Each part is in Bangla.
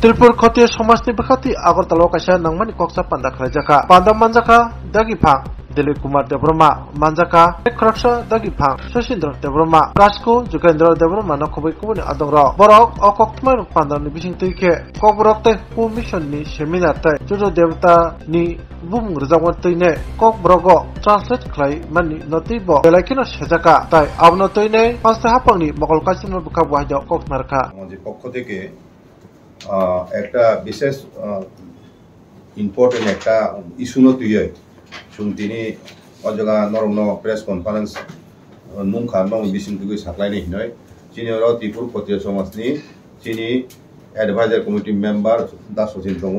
Tilpur khoti samasni bekhati Agartala kaisa nangmani koksa panda khrajaka panda manjaka dagi phang Dilip Kumar Devrama manjaka khraksa dagi phang Sashindra Devrama Rasko Jukendra Devrama na khobai kubuni adongra borok okokmar panda ni bising tuike kobrok te pu mission ni seminar tai jojo devta ni bum rjawat tuine kok brogo translate khlai mani notibo belakino sejaka tai abno tuine pasta hapangni mokol kasinor buka wahja kokmarka আমাদের পক্ষ থেকে একটা বিশেষ ইম্পর্টেন্ট একটা ইস্যু নতুই তিনি অজগা নরম প্রেস কনফারেন্স নুম খানবাং বিসিংটুকু সাকলাইনি হিনয় চিনি ত্রিপুর ক্ষত্রিয় সমাজনি চিনি advisor committee member Das Sachin দङ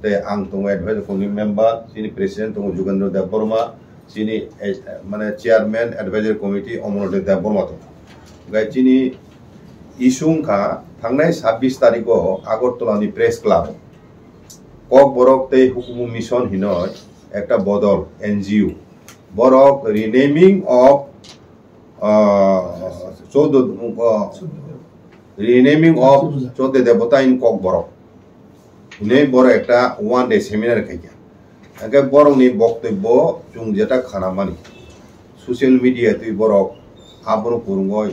তে आं दङ एडभाइजर कमिटी मेम्बार चिनी प्रेसिडेंट दङ जुगेन्द्र देव बर्मा चिनी माने chairman advisor committee Amardev Dev Barma दङ गाय चिनी इशुंखा थांनाय 26 तारिखो आगरतलानि प्रेस क्लाब कक बरक ते हुकुम मिशन हिनय एकटा बदल एनजीओ बरक रिनेमिंग ऑफ चौदह देवता इन कक बरक हिने बर एकटा वन डे सेमिनार खाइया आगे बरकनि बक्तव्य जों जेटा खानामानि सोशल मीडिया तुइ बरक आबनो पुरुंगय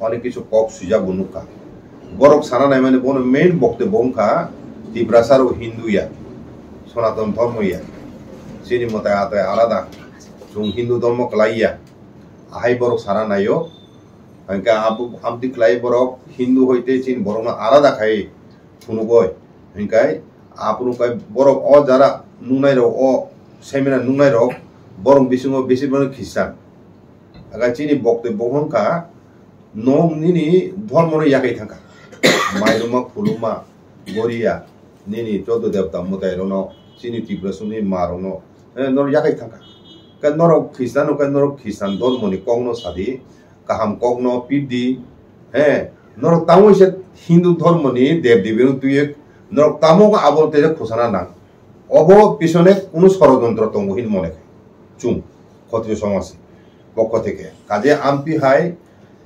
अनेक किछु कक सुजा बुनुका बरक साना नाय माने बन मेन बक्तव्य उनका तिब्रासार हिंदुया सनातन धर्मया सिनि मताय आताय आलादा जों हिंदू धर्म कलाइया आहाय बरक साना नायो अंका आमति क्लाइ बरक हिंदू होइते चिन बरकना आलादा खाय फुनुगय अंकाय आपनुकाय बरक अ जारा नुनाय रो अ सेमिनार नुनाय रो बरक बिसिङो बेसिबां ख्रिस्टान आगा चिनि बक्तव्य उनका नम निनी धर्म याकै थांका माइरुमा खुलुमा गोरिया निनी चौदह देवता मुताय रोनो चिनी तिब्रसुनि मारोनो नर याकै थांका का नर ख्रिस्टान धर्मनि कगनो सादी काहाम कगनो पिदि हे नर तामोसे हिंदू धर्मनि देव देवी तुय नर तामो आबलते घोषणा ना अबो पिछने कोनो षড়যন্ত্র दंगहिन मने चुम क्षत्रिय समाज पक्ष থেকে কাজে आमपि हाय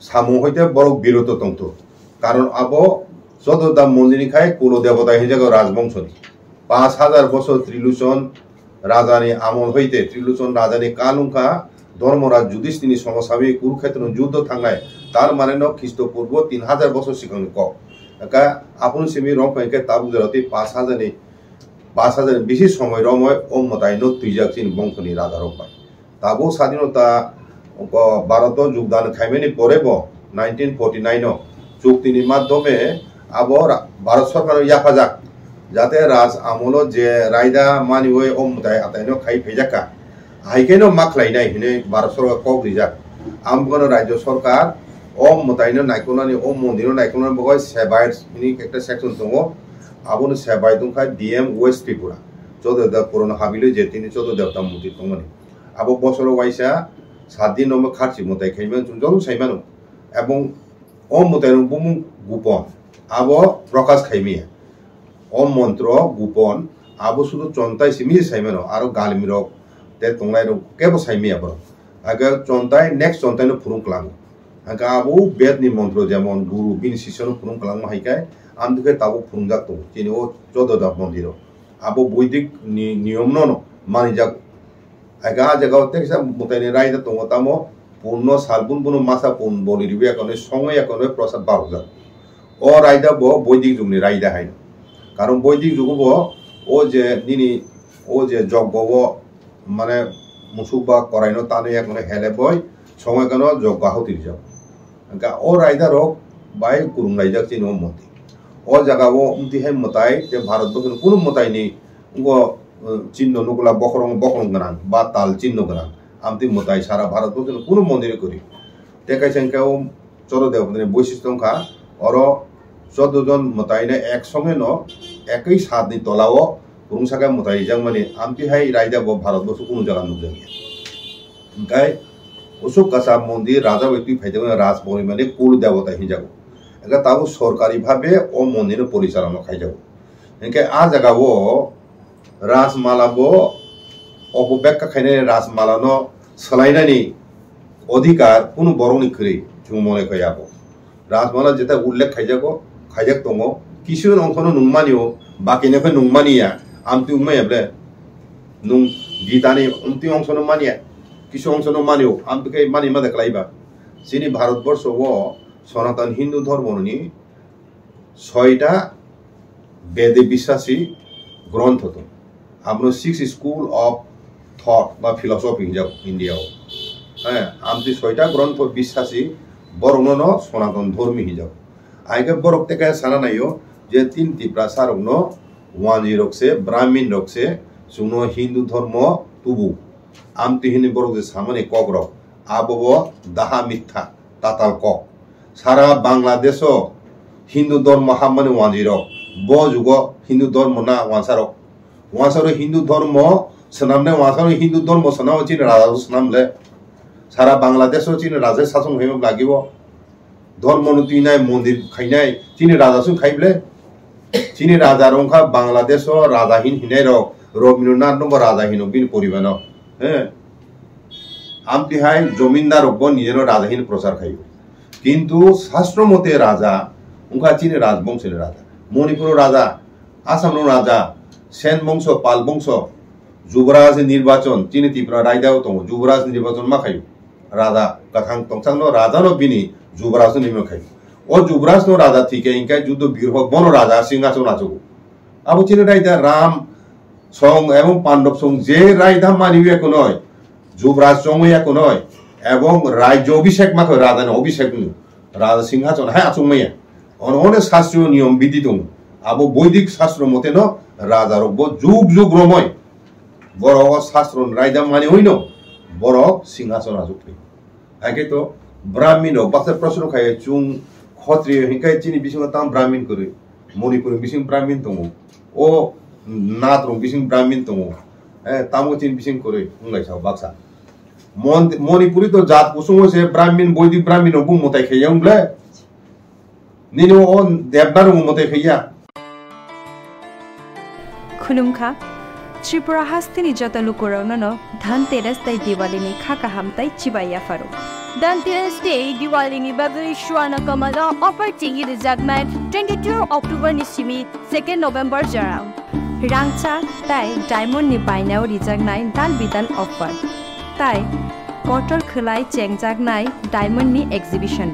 सामु हইতে बरक बिरत दंत कारण आबो चौदहटा मंदिर खाय कुल देवता हिजागो राजवंशनि 5000 बছর त्रिलोचन राजानि आमल हইতে त्रिलोचन राजानि कालुंका धर्मराज युधिष्ठिरनि समसामयिक कुरुक्षेत्र युद्ध थांनाय तार माने न ख्रीष्टपूर्व 3000 बছর सिगांनि क का आपन सेमि रंखायके ताबु जरति 5000 बेसि समय रमय ओम मतायनो तुइजाकसिन बंशनि राजा रंखाय ताबो स्वाधीनता भारत योगदान खाइमेनि परेबो 1949 चुक्तिनि माध्यमे आबो भारत सरकार याफाजाक जाते राज आमलो जे रायदा मानिवे ओम मताय आतायनो खाइ फेजाका हाइकेनो माखलाइनाय हिने भारत सरकार कक रिजाक आमगन राज्य सरकार ओम मतायनो नायकोनानि ओम मन्दिरो नायकोनानि बगय सेबाइनि एकटा सेक्शन दङ आबोनो सेबाइ दंखा डीएम वेस्ट त्रिपुरा 14 दा पुरानो हाबिले जे तिनि 14 देवता मूर्ति दङनि आबो बसरो वाइसा 7 दिन नम खारसि मताय खाइमेन जुंजल साइमानो एवं ओम मतायनो बुमु गुपन आबो प्रकाश खाइमिया ओम मंत्र गुपन आबो सुदु चन्ताय सिमि साइमानो आरो गालमिरो ते तंलायरो केबो साइमिया बरो आगे चन्ताय नेक्स्ट चन्तायनो फुरुं क्लामो आगे आबो बेदनि मंत्र जेमन गुरु बिन शिष्यनो फुरुं क्लामो हाइकाय आमदुके ताबो फुरुंजाक दं जिनि ओ 14 दा मन्दिरो आबो वैदिक नियम न मानिजाक आगा जगाव तेसा मुतायनि रायदा दङ तामो पूर्ण सालबुन बुनो मासा पुन बोलि रिबिया कने संगया कने प्रसाद बारुजा ओ रायदा बो वैदिक जुगनि रायदा हाय कारण वैदिक जुगबो ओ जे निनि ओ जे जगबो माने मुसुबा करायनो ताने या कने हेले बय संगय कनो जग्गा होतिरजा गा ओ रायदा रो बाय कुरुं रायजा चिनो मति ओ जगावो उमति हे मताय जे भारत बखन कुनु मतायनि उगो चिन्ह नुगला बखरं गनां बा ताल चिन्ह गनां आमति मताय सारा भारत बखन कुनु मन्दिर करि तेकाय संख्याव चर देवतानि बৈশিষ্ট্যखा अर 14 जन मतायने एक संगे न एकई सातनि तलाव रुंसाका मताय जां माने आमति हाय रायदा ब भारत बखन कुनु जागा नुजंगिया गाय उसुक कासा मन्दिर राजा व्यक्ति फाइदे राजबोरि माने कुल देवता हिजागो एगा ताबो सरकारि भाबे ओ मन्दिर परिचालना खाइजागो एके आ जागावो राजमालाबो अबेक्का खायने राजमालानो सोलायनायनि अधिकार कुनु बरंनि खरि जुमले खयाबो राजमाला जेता उल्लेख खाइजाक दङ কিছু অংশনো নুংমানিও বাকি নেফে নুংমানিয়া আমতি উংমাইয়াবলে নুং গীতানি আমতি অংশনো মানিয়া কিছু অংশনো মানিও আমতিকে মানি মা দেখলাইবা যিনি ভারতবর্ষ ও সনাতন হিন্দু ধর্মনি 6টা বেদে বিশ্বাসী গ্রন্থ তো আমরা 6 স্কুল অফ থট বা ফিলসফি হিসাব ইন্ডিয়াও হ্যাঁ আমতি 6টা গ্রন্থ বিশ্বাসী বরণ সনাতন ধর্মী হিসাব আইকে বরক থেকে সানা নাইও যে 3 টিপ্রা সারগ্ন ওয়ানজি রকছে ব্রাহ্মণ রকছে সুনো হিন্দু ধর্ম তুবু আমতি হিনি বরক যে সামনে কক রক আবব দাহা মিথ্যা তাতাল কক সারা বাংলাদেশ হিন্দু ধর্ম হামানে ওয়ানজি রক ব যুগ হিন্দু ধর্ম না ওয়ানসারক ওয়ানসার হিন্দু ধর্ম সনামনে ওয়ানসার হিন্দু ধর্ম সনাও চিন রাজা সনামলে সারা বাংলাদেশ চিন রাজা শাসন হইব লাগিব ধর্ম নুতিনাই মন্দির খাইনাই চিনি রাজাসু খাইবলে চিনি রাজা রংখা বাংলাদেশ রাজাহীন হিনাই রক রবীন্দ্রনাথ নম্বর রাজাহীন বিন পরিবেন হ্যাঁ আমতি হাই জমিনদার রব নিজের রাজাহীন প্রচার খাইব কিন্তু শাস্ত্র মতে রাজা উনখা চিনি রাজবংশের রাজা মণিপুর রাজা আসাম রাজা সেন বংশ পাল বংশ যুবরাজ নির্বাচন চিনি ত্রিপুরা রায়দাও দङ যুবরাজ নির্বাচন मा खायो राजा कथां तंसांनो राजानो बिनि যুবরাজ নিমে খাই ও যুবরাজ নো রাজা থেকে ইনকাই যুদ্ধ বীর হোক বন রাজা সিংহাসন আছো আবু চিনি রাইদা রাম সং এবং পাণ্ডব সং যে রাইদা মানিবে কোন নয় যুবরাজ সঙ্গইয়া কোন নয় এবং রাজ্য অভিষেক মাখো রাজানো অভিষেক রাজা সিংহাসন হ্যাঁ আছো মাইয়া অনেক শাস্ত্রীয় নিয়ম বিধি দङ আবু বৈদিক শাস্ত্র মতে ন রাজার যুগ যুগ রময় বড় শাস্ত্র রাইদা মানি হইনো বড় সিংহাসন আছো আগে তো ব্রাহ্মণ বাচ্চা প্রশ্ন খায় চুং ক্ষত্রিয় হিংকাই চিনি বিসিং তাম ব্রাহ্মণ করে মণিপুর বিসিং ব্রাহ্মণ দङ ও নাথ রং বিসিং ব্রাহ্মণ দङ তামো চিন বিসিং করে হুঙ্গাইসাও বাক্সা মণিপুরি তো জাত কুসুম হইছে ব্রাহ্মণ বৈদিক ব্রাহ্মণ বু মতাই খাইয়া উংলে নিনো ও দেবদার মতাই খাইয়া खुलुमखा त्रिपुरा हास्तिनि जतलु कोराउननो धनतेरस तै दिवालीनि खाका हामताई चिबाया फारो धनतेरस डे दिवालीनि बागै श्वाना कमला अफर टिंगी रिजागनाय 22 अक्टोबर नि सिमि 2 नोभेम्बर जराउ रांचा ताई डायमंड नि बायनाव रिजागनाय दाल बिदाल अफर ताई कटल खलाय चेंगजागनाय डायमंड नि एक्जिबिशन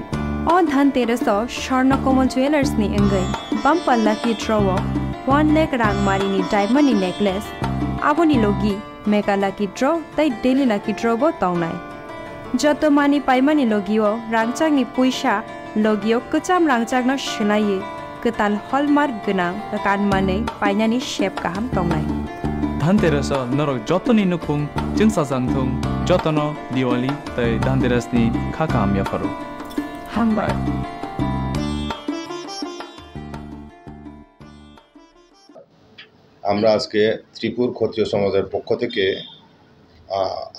ओ धनतेरस स्वर्णकमल ज्वेलर्स नि अंगै बमपल्ला की ड्रॉ 1 लाख रांगमारिनि डायमंड नेकलेस आबोनि लोगी मेगा लाकी ड्र तै डेली लाकी ड्र बो तौनाय जतो मानि पाइमानि लोगियो रांचांनि पैसा लोगियो कचाम रांचांग न शिलाये कताल हलमार्क गना कानमानै पाइनानि शेप गाहाम तौनाय धनतेरस नरक जतनि नुखुं जिंसा जांथुं जतनो दिवाली तै धनतेरसनि खाखाम याफारो हामबाय আমরা আজকে ত্রিপুর ক্ষত্রিয় সমাজের পক্ষ থেকে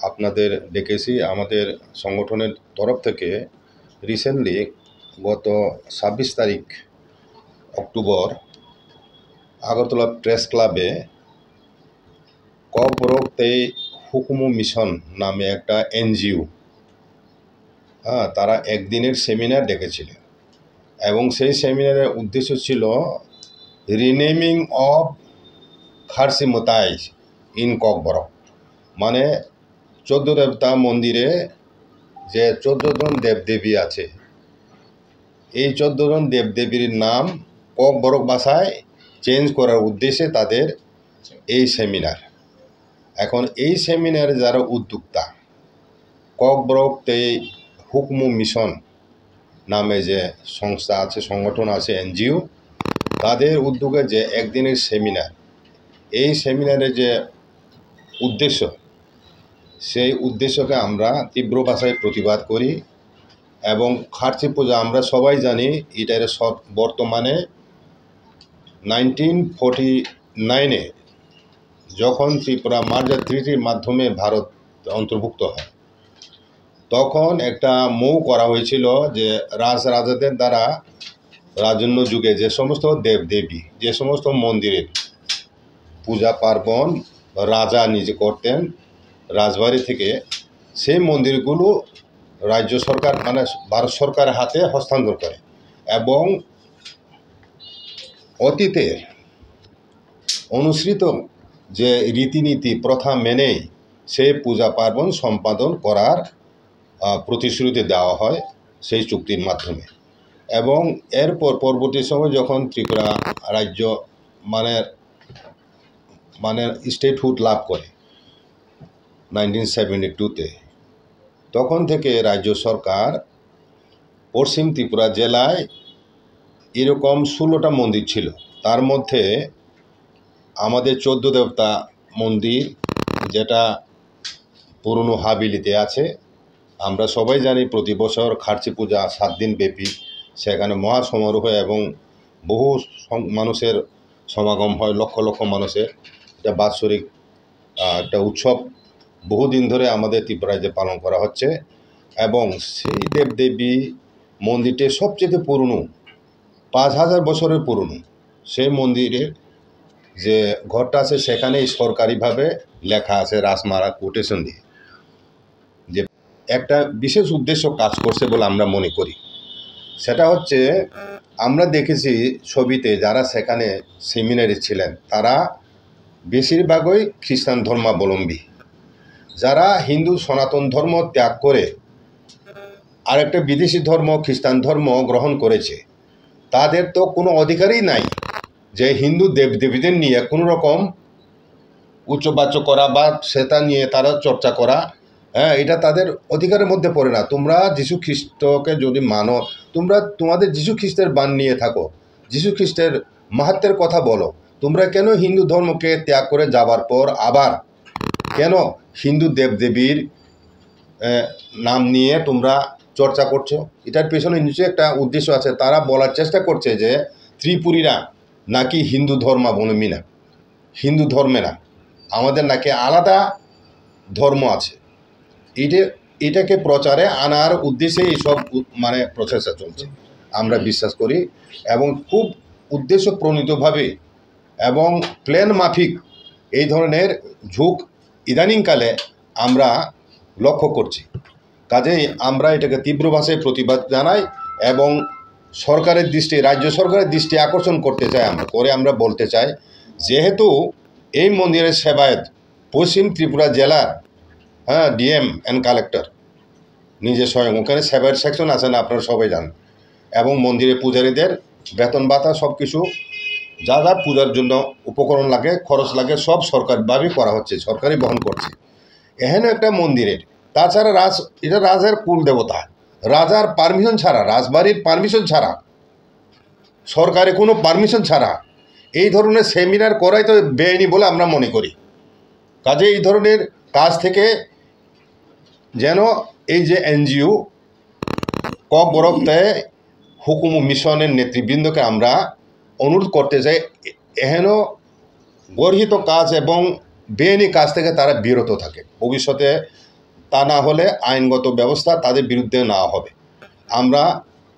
আপনাদের ডেকেছি আমাদের সংগঠনের তরফ থেকে রিসেন্টলি গত 26 তারিখ অক্টোবর আগরতলা প্রেস ক্লাবে কবরকতে হুকুমু মিশন নামে একটা এনজিও তারা একদিনের সেমিনার ডেকেছিলেন এবং সেই সেমিনারের উদ্দেশ্য ছিল রিনেমিং অফ খারসি মোতাই ইন ককবরক মানে 14 দেবতা মন্দিরে যে 14 জন দেবদেবী আছে এই 14 জন দেবদেবীর নাম ককবরক ভাষায় চেঞ্জ করার উদ্দেশ্যে তাদের এই সেমিনার এখন এই সেমিনারে যারা উদ্যোক্তা ককবরকতে হুকমু মিশন নামে যে সংস্থা আছে সংগঠন আছে এনজিও তাদের উদ্যোগে যে একদিনের সেমিনার এই সেমিনারে যে উদ্দেশ্য সেই উদ্দেশ্যকে আমরা তীব্র ভাষায় প্রতিবাদ করি এবং খারসি পূজা আমরা সবাই জানি এটার বর্তমানে 1949-এ যখন ত্রিপুরা মার্জার ট্রিটির মাধ্যমে ভারত অন্তর্ভুক্ত হয় তখন একটা মৌ করা হয়েছিল যে রাজাদের দ্বারা রাজন্য যুগে যে সমস্ত দেবদেবী যে সমস্ত মন্দিরের পূজা পার্বণ রাজা নিজে করতেন রাজবাড়ি থেকে সেই মন্দিরগুলো রাজ্য সরকার মানে ভারত সরকারের হাতে হস্তান্তর করে এবং অতীতে অনুসৃত যে রীতিনীতি প্রথা মেনেই সেই পূজা পার্বণ সম্পাদন করার প্রতিশ্রুতি দেওয়া হয় সেই চুক্তির মাধ্যমে। এবং এরপর পরবর্তী সময় যখন ত্রিপুরা রাজ্য মানে স্টেটহুড লাভ করে 1972-তে, তখন থেকে রাজ্য সরকার পশ্চিম ত্রিপুরা জেলায় এরকম 16টা মন্দির ছিল। তার মধ্যে আমাদের 14 দেবতা মন্দির, যেটা পুরনো হাবিলিতে আছে। আমরা সবাই জানি প্রতি বছর খার্চি পূজা 7 দিন ব্যাপী, সেখানে মহা সমারোহ এবং বহু মানুষের সমাগম হয়, লক্ষ লক্ষ মানুষের। এটা বাৎসরিক একটা উৎসব বহুদিন ধরে আমাদের ত্রিপুরায় যে পালন করা হচ্ছে। এবং সেই দেবদেবী মন্দিরটি সবচেয়ে পুরনো, 5000 বছরের পুরনো। সেই মন্দিরের যে ঘরটা আছে সেখানেই সরকারিভাবে লেখা আছে রাসমালা কোটেশন দিয়ে, যে একটা বিশেষ উদ্দেশ্য কাজ করছে বলে আমরা মনে করি। সেটা হচ্ছে, আমরা দেখেছি ছবিতে যারা সেখানে সেমিনারে ছিলেন তারা বেশিরভাগই খ্রিস্টান ধর্মাবলম্বী। যারা হিন্দু সনাতন ধর্ম ত্যাগ করে আরেকটা বিদেশি ধর্ম খ্রিস্টান ধর্ম গ্রহণ করেছে, তাদের তো কোনো অধিকারই নাই যে হিন্দু দেবদেবীদের নিয়ে কোনো রকম উচ্চবাচ্য করা বা সেটা নিয়ে তারা চর্চা করা। এটা তাদের অধিকারের মধ্যে পড়ে না। তোমরা যীশু খ্রিস্টকে যদি মানো, তোমরা তোমাদের যীশু খ্রিস্টের বাণ নিয়ে থাকো, যীশু খ্রিস্টের মাহাত্ম্যের কথা বলো। তোমরা কেন হিন্দু ধর্মকে ত্যাগ করে যাবার পর আবার কেন হিন্দু দেবদেবীর নাম নিয়ে তোমরা চর্চা করছো? এটার পেছনে নিশ্চয়ই একটা উদ্দেশ্য আছে। তারা বলার চেষ্টা করছে যে ত্রিপুরীরা নাকি হিন্দু ধর্মাবলম্বী না, হিন্দু ধর্মে না, আমাদের নাকি আলাদা ধর্ম আছে। এটাকে প্রচারে আনার উদ্দেশ্যে এইসব প্রচেষ্টা চলছে আমরা বিশ্বাস করি। এবং খুব উদ্দেশ্য প্রণীতভাবে এবং প্ল্যান মাফিক এই ধরনের ঝুঁক ইদানিংকালে আমরা লক্ষ্য করছি। কাজেই আমরা এটাকে তীব্র ভাষায় প্রতিবাদ জানাই এবং সরকারের দৃষ্টি, রাজ্য সরকারের দৃষ্টি আকর্ষণ করতে চাই। আমরা বলতে চাই, যেহেতু এই মন্দিরের সেবায়ত পশ্চিম ত্রিপুরা জেলার ডিএম অ্যান্ড কালেক্টর নিজে স্বয়ং, ওখানে সেবায়ত সেকশন আছে না, আপনারা সবাই জানেন। এবং মন্দিরে পূজারীদের বেতন ভাতা সব কিছু যা যা পূজার জন্য উপকরণ লাগে, খরচ লাগে, সব সরকারিভাবেই করা হচ্ছে, সরকারই বহন করছে। এখানে একটা মন্দিরের, তাছাড়া এটা রাজার কুল দেবতা, রাজার পারমিশন ছাড়া, রাজবাড়ির পারমিশন ছাড়া, সরকারে কোনো পারমিশন ছাড়া এই ধরনের সেমিনার করাই তো বেআইনি বলে আমরা মনে করি। কাজে এই ধরনের কাজ থেকে যেন এই যে এনজিও বরফতে হুকুম মিশনের নেতৃবৃন্দকে আমরা অনুরোধ করতে চাই, এহেন গর্হিত কাজ এবং বেআইনি কাজ থেকে তারা বিরত থাকে ভবিষ্যতে। তা না হলে আইনগত ব্যবস্থা তাদের বিরুদ্ধে নেওয়া হবে। আমরা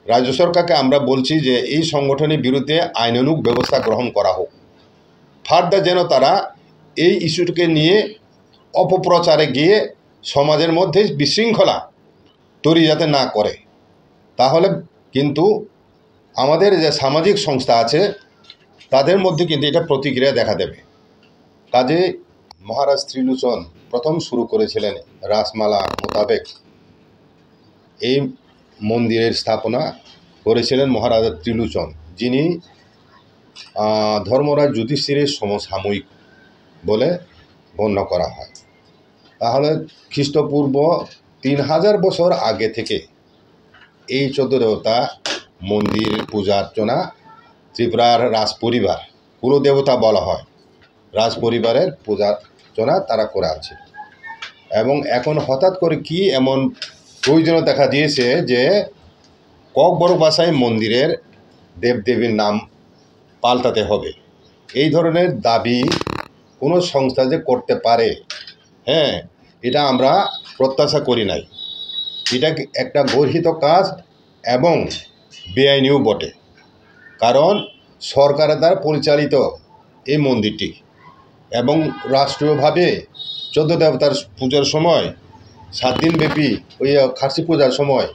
রাজ্য সরকারকে আমরা বলছি যে এই সংগঠনের বিরুদ্ধে আইনানুগ ব্যবস্থা গ্রহণ করা হোক। ফার্দার যেন তারা এই ইস্যুটিকে নিয়ে অপপ্রচারে গিয়ে সমাজের মধ্যে বিশৃঙ্খলা তৈরি যাতে না করে, তাহলে কিন্তু আমাদের যে সামাজিক সংস্থা আছে তাদের মধ্যে কিন্তু এটা প্রতিক্রিয়া দেখা দেবে। কাজে মহারাজ ত্রিলোচন প্রথম শুরু করেছিলেন রাসমালা মোতাবেক। এই মন্দিরের স্থাপনা করেছিলেন মহারাজ ত্রিলোচন, যিনি ধর্মরাজ যুধিষ্ঠিরের সমসাময়িক বলে গণ্য করা হয়। তাহলে খ্রিস্টপূর্ব 3000 বছর আগে থেকে এই 14 দেবতা মন্দির পূজা অর্চনা ত্রিপুরার রাজপরিবার, কুলদেবতা বলা হয়, রাজপরিবারের পূজা অর্চনা তারা করে আছে। এবং এখন হঠাৎ করে কি এমন প্রয়োজন দেখা দিয়েছে যে বড় ভাষায় মন্দিরের দেবদেবীর নাম পাল্টাতে হবে, এই ধরনের দাবি কোনো সংস্থা যে করতে পারে, এটা আমরা প্রত্যাশা করি নাই। এটা একটা গর্হিত কাজ এবং বেআইনিও বটে। কারণ সরকারের দ্বারা পরিচালিত এই মন্দিরটি এবং রাষ্ট্রীয়ভাবে 14 দেবতার পূজার সময় 7 দিন ব্যাপী ওই খাসি পূজার সময়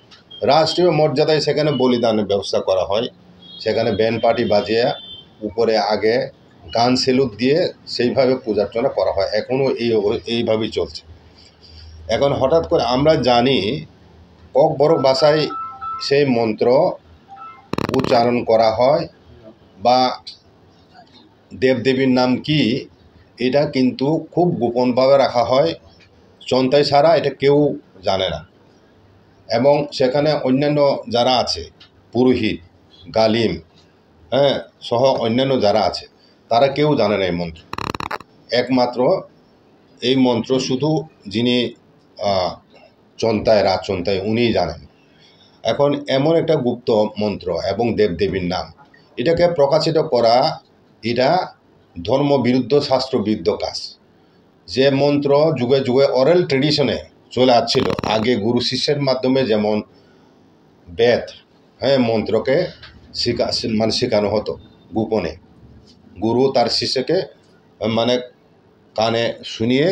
রাষ্ট্রীয় মর্যাদায় সেখানে বলিদানের ব্যবস্থা করা হয়। সেখানে ব্যান্ড পার্টি বাজিয়ে উপরে আগে গান সেলুট দিয়ে সেইভাবে পূজার্চনা করা হয়, এখনও এইভাবেই চলছে। এখন হঠাৎ করে আমরা জানি ককবরক ভাষায় সেই মন্ত্র উচ্চারণ করা হয় বা দেবদেবীর নাম কি এটা কিন্তু খুব গোপনভাবে রাখা হয়, চন্তাই ছাড়া এটা কেউ জানে না। এবং সেখানে অন্যান্য যারা আছে পুরোহিত, গালিম, সহ অন্যান্য যারা আছে তারা কেউ জানে না এই মন্ত্র। একমাত্র এই মন্ত্র শুধু যিনি চন্তায়, রাজচন্তায়, উনিই জানেন। এখন এমন একটা গুপ্ত মন্ত্র এবং দেবদেবীর নাম, এটাকে প্রকাশিত করা এটা ধর্মবিরুদ্ধ, শাস্ত্রবিরুদ্ধ কাজ। যে মন্ত্র যুগে যুগে অরেল ট্রেডিশনে চলে আসছিল, আগে গুরু শিষ্যের মাধ্যমে যেমন বেদ মন্ত্রকে শেখানো হতো গোপনে, গুরু তার শিষ্যকে কানে শুনিয়ে,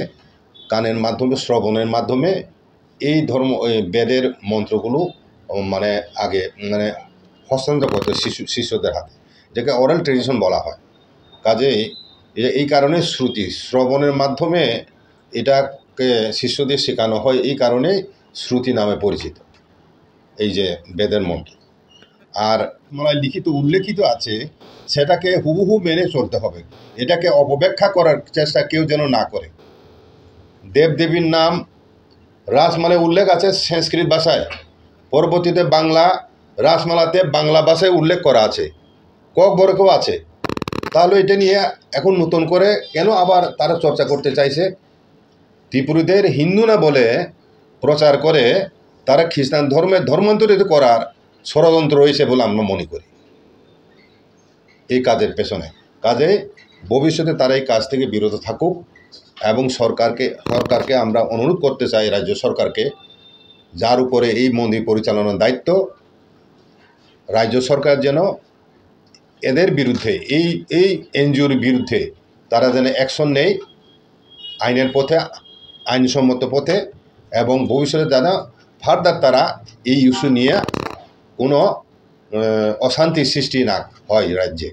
কানের মাধ্যমে, শ্রবণের মাধ্যমে এই বেদের মন্ত্রগুলো আগে হস্তান্তর করতো শিষ্যদের হাতে, যাকে অরাল ট্রেডিশন বলা হয়। কাজেই এই কারণে শ্রুতি শ্রবণের মাধ্যমে এটাকে শিষ্যদের শেখানো হয়, এই কারণে শ্রুতি নামে পরিচিত এই যে বেদের মন্ত্র। আর লিখিত উল্লেখিত আছে সেটাকে হুবহু মেনে চলতে হবে, এটাকে অপব্যাখ্যা করার চেষ্টা কেউ যেন না করে। দেবদেবীর নাম রাসমালে উল্লেখ আছে সংস্কৃত ভাষায়, পরবর্তীতে বাংলা রাসমালাতে বাংলা ভাষায় উল্লেখ করা আছে, ককবরকেও আছে। তাহলে এটা নিয়ে এখন নতুন করে কেন আবার তারা চর্চা করতে চাইছে? ত্রিপুরীদের হিন্দু না বলে প্রচার করে তারা খ্রিস্টান ধর্মের ধর্মান্তরিত করার ষড়যন্ত্র রয়েছে বলে আমরা মনে করি এই কাজের পেছনে। কাজে ভবিষ্যতে তারা এই কাজ থেকে বিরত থাকুক এবং সরকারকে আমরা অনুরোধ করতে চাই, রাজ্য সরকারকে, যার উপরে এই মন্দির পরিচালনার দায়িত্ব, রাজ্য সরকার যেন এদের বিরুদ্ধে, এই এনজিওর বিরুদ্ধে তারা যেন অ্যাকশন নেয় আইনের পথে, আইনসম্মত পথে, এবং ভবিষ্যতে যেন ফার্দার তারা এই ইস্যু নিয়ে কোনো অশান্তির সৃষ্টি না হয় রাজ্যে।